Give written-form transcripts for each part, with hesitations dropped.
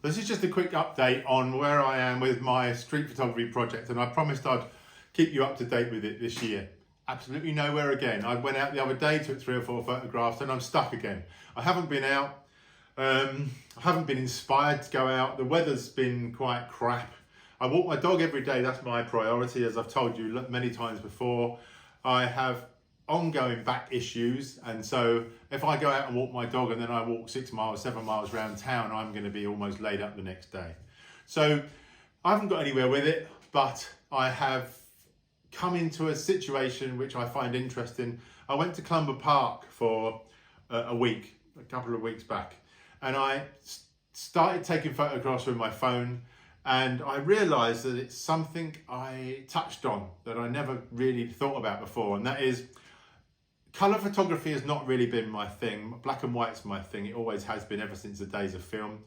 This is just a quick update on where I am with my street photography project, and I promised I'd keep you up to date with it this year. Absolutely nowhere again. I went out the other day, took 3 or 4 photographs, and I'm stuck again. I haven't been out. I haven't been inspired to go out. The weather's been quite crap. I walk my dog every day. That's my priority, as I've told you many times before. I have ongoing back issues, and so if I go out and walk my dog and then I walk 6 miles, 7 miles around town, I'm going to be almost laid up the next day. So I haven't got anywhere with it, but I have come into a situation which I find interesting. I went to Clumber Park for a couple of weeks back, and I started taking photographs with my phone, and I realised that it's something I touched on that I never really thought about before, and that is colour photography has not really been my thing. Black and white's my thing. It always has been ever since the days of film.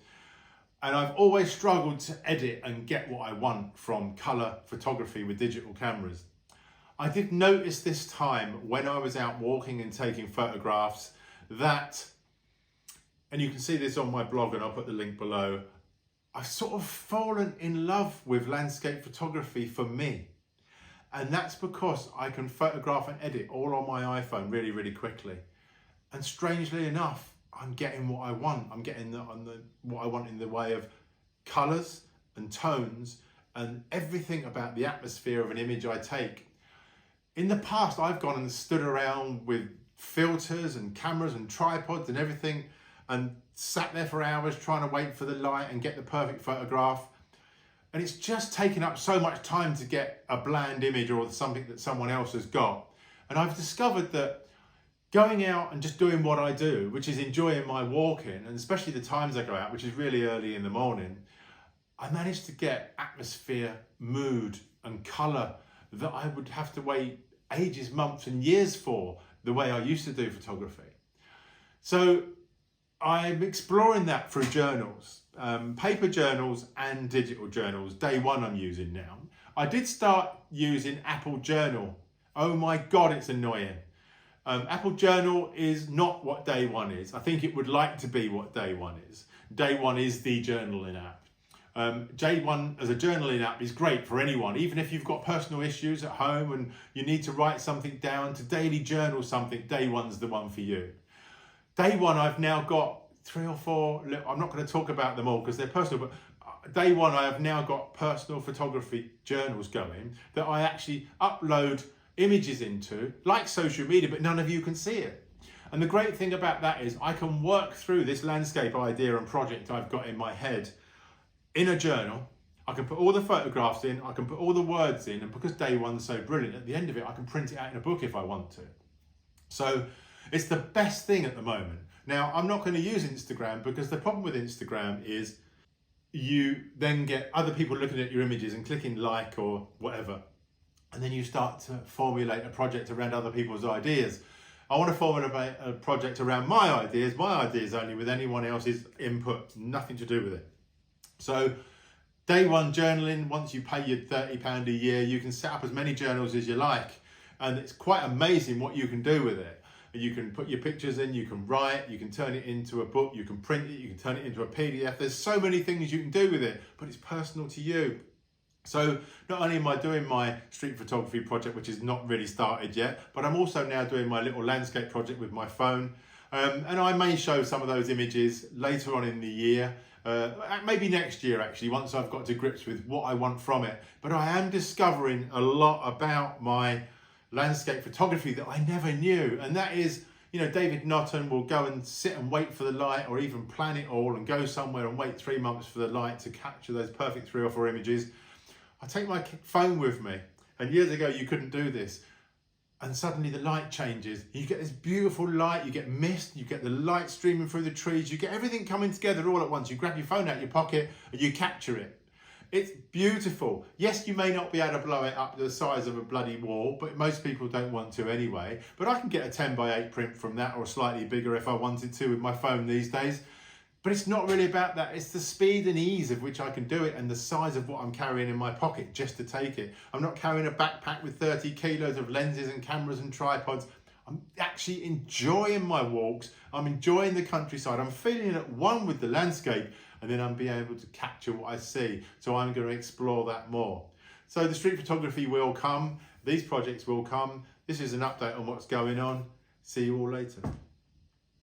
And I've always struggled to edit and get what I want from colour photography with digital cameras. I did notice this time when I was out walking and taking photographs that, and you can see this on my blog and I'll put the link below, I've sort of fallen in love with landscape photography for me. And that's because I can photograph and edit all on my iPhone really, really quickly. And strangely enough, I'm getting what I want. I'm getting what I want in the way of colours and tones and everything about the atmosphere of an image I take. In the past, I've gone and stood around with filters and cameras and tripods and everything and sat there for hours trying to wait for the light and get the perfect photograph. And it's just taken up so much time to get a bland image or something that someone else has got. And I've discovered that going out and just doing what I do, which is enjoying my walking, and especially the times I go out, which is really early in the morning, I managed to get atmosphere, mood and colour that I would have to wait ages, months and years for the way I used to do photography. So I'm exploring that through journals, paper journals and digital journals. Day one I'm using now. I did start using Apple Journal. Oh my God, it's annoying. Apple Journal is not what Day One is. I think it would like to be what Day One is. Day One is the journaling app. Day One as a journaling app is great for anyone, even if you've got personal issues at home and you need to write something down, to daily journal something, Day One's the one for you. Day One, I've now got 3 or 4, I'm not going to talk about them all because they're personal, but Day One, I have now got personal photography journals going that I actually upload images into, like social media, but none of you can see it. And the great thing about that is I can work through this landscape idea and project I've got in my head in a journal. I can put all the photographs in, I can put all the words in, and because Day One's so brilliant, at the end of it, I can print it out in a book if I want to. So it's the best thing at the moment. Now, I'm not going to use Instagram because the problem with Instagram is you then get other people looking at your images and clicking like or whatever. And then you start to formulate a project around other people's ideas. I want to formulate a project around my ideas only with anyone else's input, nothing to do with it. So Day One journaling, once you pay your £30 a year, you can set up as many journals as you like. And it's quite amazing what you can do with it. You can put your pictures in, you can write, you can turn it into a book, you can print it, you can turn it into a PDF. There's so many things you can do with it, but it's personal to you. So not only am I doing my street photography project, which is not really started yet, but I'm also now doing my little landscape project with my phone. And I may show some of those images later on in the year, maybe next year actually, once I've got to grips with what I want from it. But I am discovering a lot about my landscape photography that I never knew, and that is, you know, David Notton will go and sit and wait for the light, or even plan it all and go somewhere and wait 3 months for the light to capture those perfect 3 or 4 images. I take my phone with me, and years ago you couldn't do this, and suddenly the light changes. You get this beautiful light, you get mist, you get the light streaming through the trees, you get everything coming together all at once. You grab your phone out of your pocket and you capture it. It's beautiful. Yes, you may not be able to blow it up to the size of a bloody wall, but most people don't want to anyway. But I can get a 10x8 print from that, or slightly bigger if I wanted to with my phone these days. But it's not really about that. It's the speed and ease of which I can do it, and the size of what I'm carrying in my pocket just to take it. I'm not carrying a backpack with 30 kilos of lenses and cameras and tripods. I'm actually enjoying my walks. I'm enjoying the countryside. I'm feeling at one with the landscape. and then I'm being able to capture what I see. So I'm going to explore that more. So the street photography will come, these projects will come. This is an update on what's going on. See you all later.